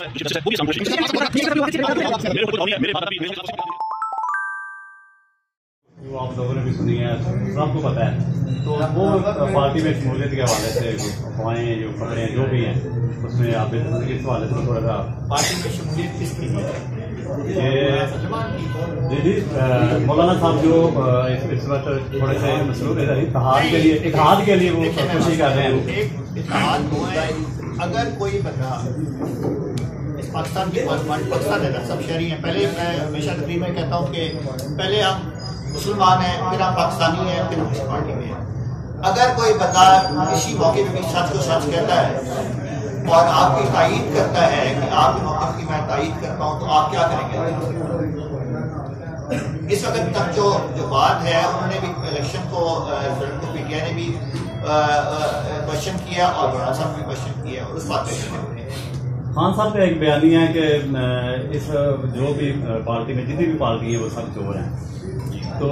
आप लोगों ने भी सुनी है, सबको पता है। तो वो पार्टी में शमूलियत के हवाले से अफवाहें जो खबरें जो भी हैं उसमें आप इस हवाले से थोड़ा सा पार्टी में शमूलियत किसकी है? जी मौलाना साहब जो इस वक्त थोड़े से मसरूफ है इत्तेहाद के लिए वो कोशिश कर रहे हैं। इत्तेहाद है, अगर कोई बंदा इस पाकिस्तान की पाकिस्तान है ना, सब शहरी हैं। पहले मैं हमेशा तकरीर में कहता हूँ कि पहले हम मुसलमान हैं, फिर हम पाकिस्तानी हैं, फिर हम इस पार्टी में हैं। अगर कोई बंदा किसी मौके पर भी सच को सच कहता है और आपकी तायीद करता है कि आपके मौके की मैं तायीद करता हूँ, तो आप क्या करेंगे? इस वक्त तक जो बात है, उन्होंने भी इलेक्शन को पीटीआई ने भी क्वेश्चन किया और बड़ा साहब भी क्वेश्चन किया और उस बात पे खान साहब का एक बयानी है कि इस जो भी पार्टी में जितनी भी पार्टी है वो सब चोर हैं। तो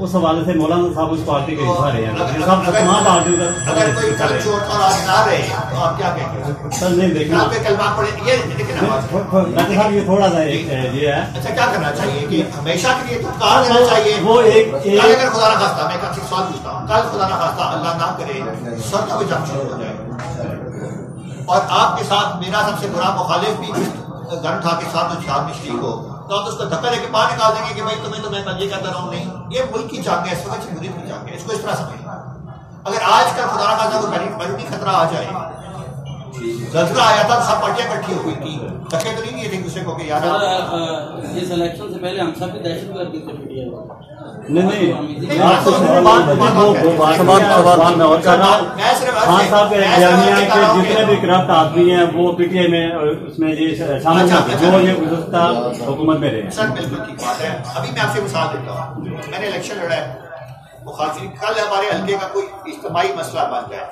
उस हवाले से मौलाना साहब उस पार्टी के हिस्सा रहे हैं। सब तमाम पार्टियों का अगर कोई कल चोर और आज ना रहे तो आप क्या कहेंगे? सर नहीं देखना ये साहब ये थोड़ा सा ये है। अच्छा, क्या करना चाहिए कि हमेशा के लिए तो कहा देना चाहिए वो एक अगर खुदा ना खास्ता, मैं एक सवाल पूछता हूँ, कल खुदा ना खास्ता अल्लाह ना करे सब कोई जंग शुरू हो जाए और आपके साथ मेरा सबसे बुरा मुखालिफ भी गन उठा के साथ शाद में शरीक हो, तो आप उसको धक्का लेके बाहर निकाल देंगे कि भाई तुम्हें तो मैं ये कहता रहा हूँ। नहीं, ये मुल्क की जंग है, इस वक्त जमहूरियत की जंग है, इसको इस तरह समझना। अगर आज कल खुदा ना खास्ता कोई बैरूनी खतरा आ जाए, जल्जला आया था, सब पार्टियां इकट्ठी हो गई थी, धक्के तो नहीं दिए थे दूसरे को कि यार इस इलेक्शन से पहले हम सब भी दहशतगर्द की नहीं जितने भी करप्ट आदमी हैं वो पीटीआई में उसमें ये शामिल जो ये गुज़श्ता हुकूमत में रहे। सर बिल्कुल ठीक बात है। अभी मैं आपसे मिसाल देता हूँ, मैंने इलेक्शन लड़ा है, मुखालिफिन कल हमारे हल्के का कोई इज्तिमाई मसला बन जाए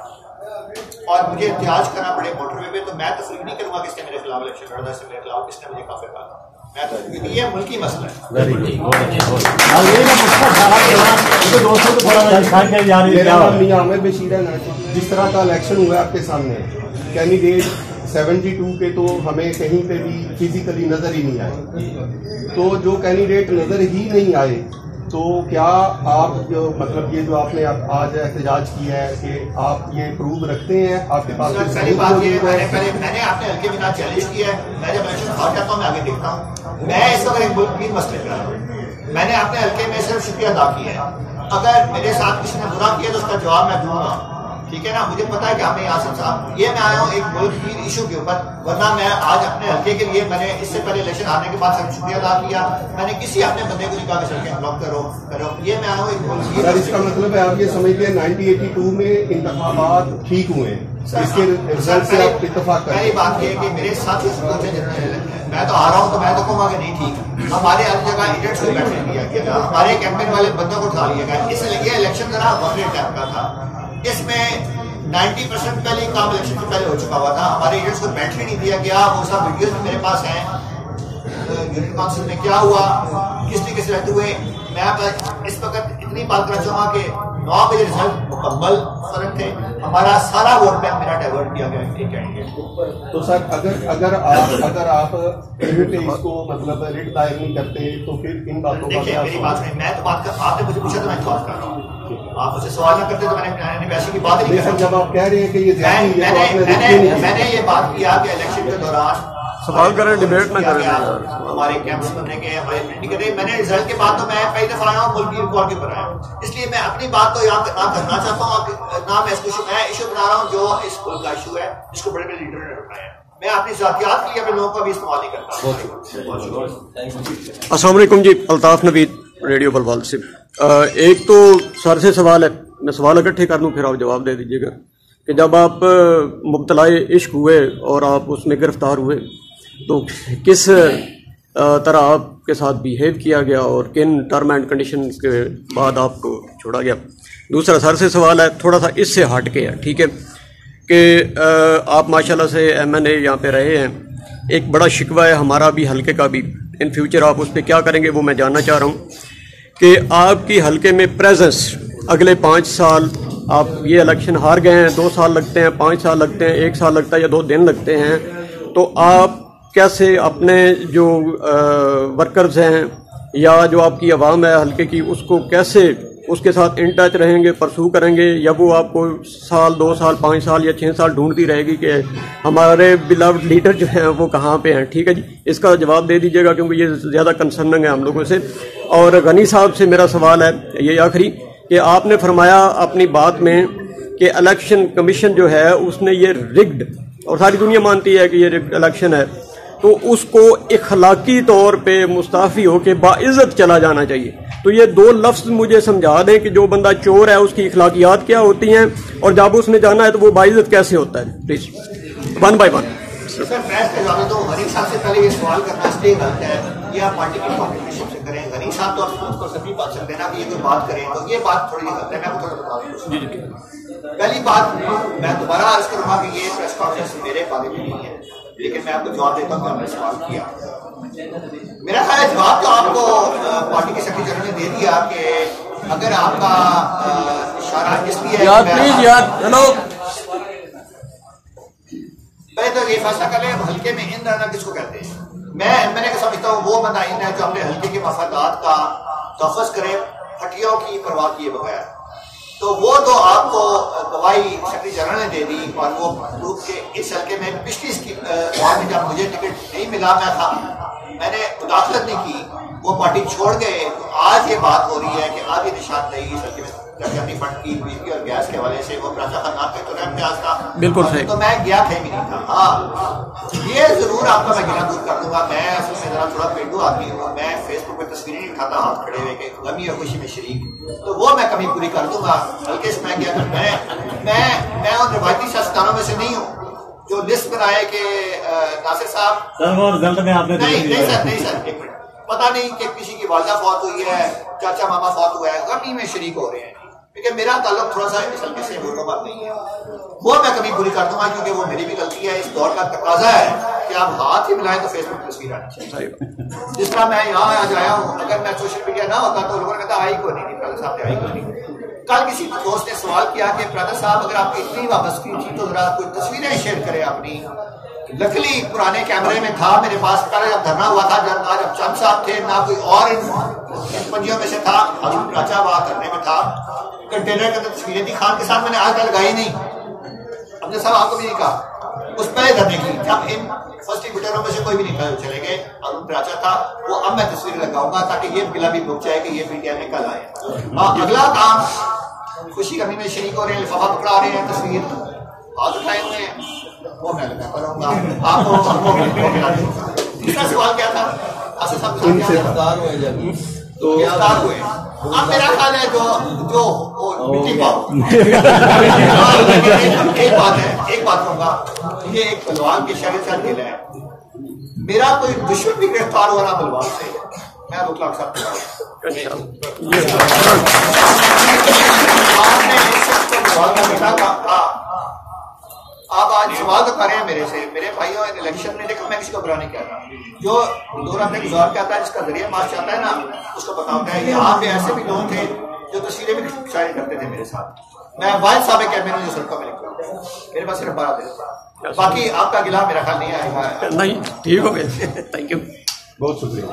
और मुझे एहतियाज करना पड़े मोटरवे में, तो मैं तस्लीम नहीं करूंगा किसने मेरे खिलाफ इलेक्शन लड़ा, इससे मेरे खिलाफ किसने मुझे काफिर कहा। मैं तो ये मुल्की मसला है। जिस तरह का इलेक्शन हुआ आपके सामने, कैंडिडेट 72 के तो हमें कहीं पे भी फिजिकली नजर ही नहीं आए। तो जो कैंडिडेट नजर ही नहीं आए, तो क्या आप जो मतलब ये जो आपने आज एहतजाज किया है कि आप ये प्रूफ रखते हैं आपके पास? पहली बात ये मैंने आपने हल्के बिना चैलेंज किया है, मैं जब इलेक्शन हार जाता हूँ मैं आगे देखता हूँ। मैं इस वक्त एक मुल्क की मसले कर रहा हूँ, मैंने अपने हल्के में सिर्फ शुक्रिया अदा किया है। अगर मेरे साथ किसी ने बुरा किया तो उसका जवाब मैं दूंगा, ठीक है ना। मुझे पता है कि हमें यहाँ से साहब ये मैं आया हूँ एक मुल्क की इशू के ऊपर, वरना मैं आज अपने हल्के के लिए मैंने इससे पहले इलेक्शन आने के बाद सिर्फ शुक्रिया अदा किया। मैंने किसी अपने बंदे को नहीं कहा कि सड़कें ब्लॉक करो। ये मैं आया हूँ एक मुल्क की। सर इसका मतलब है आप ये समझिए 1982 में इंतखाबात ठीक हुए, इसके रिजल्ट से आप इत्तेफाक करें। पहली बात ये कि मेरे साथी सोचे मैं तो आ रहा हूँ तो मैं तो कहूँगा कि नहीं ठीक, हमारे हर जगह एजेंट्स को बैठने दिया गया, हमारे कैंपेन वाले बंदों को उठा लिया गया। इसलिए ये इलेक्शन जरा वफरे टाइप का था, इसमें 90% पहले काम इलेक्शन से पहले हो चुका हुआ था, हमारे एजेंट्स को बैठने नहीं दिया गया। वो सब वीडियोस मेरे पास हैं, यूनियन काउंसिल में क्या हुआ, किस तरीके से रहते हुए। मैं इस वक्त इतनी बात करना चाहूँगा कि 9 बजे रिजल्ट मुकम्मल फर्क थे, हमारा सारा वोट बैंक मेरा डाइवर्ट किया गया एक कैंडिडेट। तो सर अगर आप इसको मतलब रिट दायर नहीं करते तो फिर इन बातों का देखिए मेरी बात नहीं, मैं तो बात कर, आपने मुझे पूछा तो मैं बात कर रहा हूँ, आप मुझे सवाल ना करते तो मैंने वैसे की बात नहीं कर। जब आप कह रहे हैं कि ये मैंने ये बात किया कि इलेक्शन के दौरान सवाल करें, डिबेट ना करें, हमारे कैंप्स बनने के, हमारे प्रिंटिंग करे। मैंने रिजल्ट के बाद तो मैं पहली दफा आया हूँ, मुल्क की रिकॉर्ड के ऊपर आया हूँ, इसलिए मैं अपनी बात तो यहाँ ना करना चाहता हूँ ना मैं इसको मैं इशू बना रहा हूँ जो इस मुल्क का इशू है, जिसको बड़े बड़े लीडर ने उठाया है। मैं अपनी जातियात के लिए अपने लोगों का भी इस्तेमाल नहीं करता। अस्सलाम वालेकुम जी, अल्ताफ नवीद रेडियो बलवाल से। एक तो सर से सवाल है, मैं सवाल इकट्ठे कर दूँ फिर आप जवाब दे दीजिएगा कि जब आप मुब्तलाए इश्क हुए और आप उसमें गिरफ्तार हुए तो किस तरह आपके साथ बिहेव किया गया और किन टर्म एंड कंडीशन के बाद आपको छोड़ा गया? दूसरा सर से सवाल है, थोड़ा सा इससे हट के है, ठीक है, कि आप माशाल्लाह से MNA यहाँ पे रहे हैं, एक बड़ा शिकवा है हमारा भी हल्के का भी, इन फ्यूचर आप उस पर क्या करेंगे वो मैं जानना चाह रहा हूँ कि आपकी हल्के में प्रेजेंस अगले 5 साल, आप ये इलेक्शन हार गए हैं, 2 साल लगते हैं, 5 साल लगते हैं, 1 साल लगता है या 2 दिन लगते हैं, तो आप कैसे अपने जो वर्कर्स हैं या जो आपकी आवाम है हल्के की, उसको कैसे उसके साथ इन टच रहेंगे, परसू करेंगे, या वो आपको साल 2 साल 5 साल या 6 साल ढूंढती रहेगी कि हमारे बिलव्ड लीडर जो हैं वो कहाँ पे हैं? ठीक है जी, इसका जवाब दे दीजिएगा क्योंकि ये ज़्यादा कंसर्निंग है हम लोगों से। और गनी साहब से मेरा सवाल है ये आखिरी, कि आपने फरमाया अपनी बात में कि इलेक्शन कमीशन जो है उसने ये रिग्ड, और सारी दुनिया मानती है कि ये रिग्ड इलेक्शन है, तो उसको इखलाकी तौर पे मुस्ताफ़ी हो के बाइज़्ज़त चला जाना चाहिए। तो ये 2 लफ्ज़ मुझे समझा दें कि जो बंदा चोर है उसकी इखलाकियात क्या होती हैं, और जब उसने जाना है तो वो बाइज़्ज़त कैसे होता है? Please 1 bye 1। सर मैं जवाब तो गनी साहब से पहले ये सवाल करना इसलिए गलत है, ये आप पार्टी की कॉम्पिटिशन से करें। गनी साहब तो आप सभी बात सकते हैं ना कि ये कोई बात करें, तो ये बात थोड़ी गलत है। मैं आपको थोड़ा बता दूँ। पहली बात, मैं दोबारा अर्ज करूंगा कि ये प्रेस कॉन्फ्रेंस मेरे बारे में नहीं है, लेकिन मैं आपको जवाब देता हूँ कि आपने सवाल किया। मेरा ख्याल है जवाब तो आपको पार्टी के सेक्रेटरी जनरल ने दे दिया कि अगर आपका इशारा इसलिए हेलो पहले तो ये फैसला कर ले हल्के में इन रहना किसको कहते हैं। मैंने समझता हूँ वो बंदा इन है जो अपने हल्के के मफादात का तहफ़्फ़ुज़ करे हटियों की परवाह किए बगैर। तो वो तो आपको गवाही सेक्रेटरी जनरल ने दे दी, और वो प्रूफ के इस हल्के में पिछली बार में जब मुझे टिकट नहीं मिला, मैंने मुदाखलत नहीं की, वो पार्टी छोड़ गए। तो आज ये बात हो रही है कि आज ये निशानदेही इस हल्के में अपनी फंड की बिजली और गैस के हवाले से वो प्राचा खन्ना पे तो प्याज था, बिल्कुल सही, तो मैं गया था भी नहीं था। हाँ, ये जरूर आपका मैं गिला दूर कर दूंगा। मैं असल में जरा थोड़ा पेंडू आदमी हूँ, मैं फेसबुक पे तस्वीरें नहीं उठाता हाथ खड़े हुए के गमी और खुशी में शरीक, तो वो मैं कमी पूरी कर दूंगा। बल्कि मैं क्या मैं उन रिवायती सियासतदानों में से नहीं हूँ जो लिस्ट बनाए कि नासिर साहब सर वो रिजल्ट में आपने नहीं सर एक मिनट, पता नहीं कि किसी की वालदा फौत हुई है, चाचा मामा फौत हुआ है, गमी में शरीक हो रहे हैं, क्योंकि मेरा ताल्लुक थोड़ा सा इस हल्के से हुकूमत नहीं है। वो मैं कभी पूरी कर दूंगा क्योंकि वो मेरी भी गलती है। इस दौर का तकाजा है कि आप हाथ ही मिलाएं तो फेसबुक पर तस्वीर आनी चाहिए। जिस तरह मैं यहाँ आज आया हूँ, अगर मैं सोशल मीडिया ना होता तो लोगों ने कहता आई को नहीं, कल साहब आई को नहीं। कल किसी दोस्त ने सवाल किया कि ब्रदर साहब अगर आपकी इतनी वापसी थी तो जरा कोई तस्वीरें शेयर करें अपनी। लकली पुराने कैमरे में था मेरे पास, पहले जब धरना हुआ था, जब चंद साहब थे, ना कोई और इन पंजियों में से था, अभी प्राचा वहां धरने में था, कंटेनर के अंदर तस्वीरें थी खान के साथ, मैंने आज तक लगाई नहीं, अपने साहब आपको भी नहीं कहा उस पहले धरने की, जब इन फर्स्ट डिप्यूटरों में से कोई भी नहीं था, चले गए, अरुण प्राचा था वो। अब मैं तस्वीर लगाऊंगा ताकि ये बिला भी रुक जाए कि ये मीडिया में कल आए। अगला काम, खुशी कमी में शरीक हो रहे हैं, लिफाफा पकड़ा रहे हैं, तस्वीर हाथ उठाए हुए हैं, वो मैं लगा करूंगा आपको। तीसरा सवाल क्या था? गिरफ्तार हुए। अब मेरा ख्याल है जो मिट्टी पाओ एक बात कहूंगा, ये एक बलवान के शहर से दिल है, मेरा कोई दुश्मन भी गिरफ्तार हुआ ना बलवान से, मैं मुतलक साहब आप आज सवाल तो कर रहे हैं मेरे से, मेरे भाइयों इलेक्शन में देखो मैं किसी को बुरा नहीं कहता, जो 2 रंग गुजार कहता है जिसका जरिए मार्च चाहता है ना उसको पता होता है। यहाँ पे ऐसे भी लोग थे जो तस्वीरें भी शायद करते थे मेरे साथ। मैं वाहिद साहब कैबिनेट जो सड़कों में निकला, मेरे पास सिर्फ 12 दिन, बाकी आपका गिला मेरा ख्याल नहीं आएगा। नहीं ठीक हो गए, थैंक यू, बहुत शुक्रिया।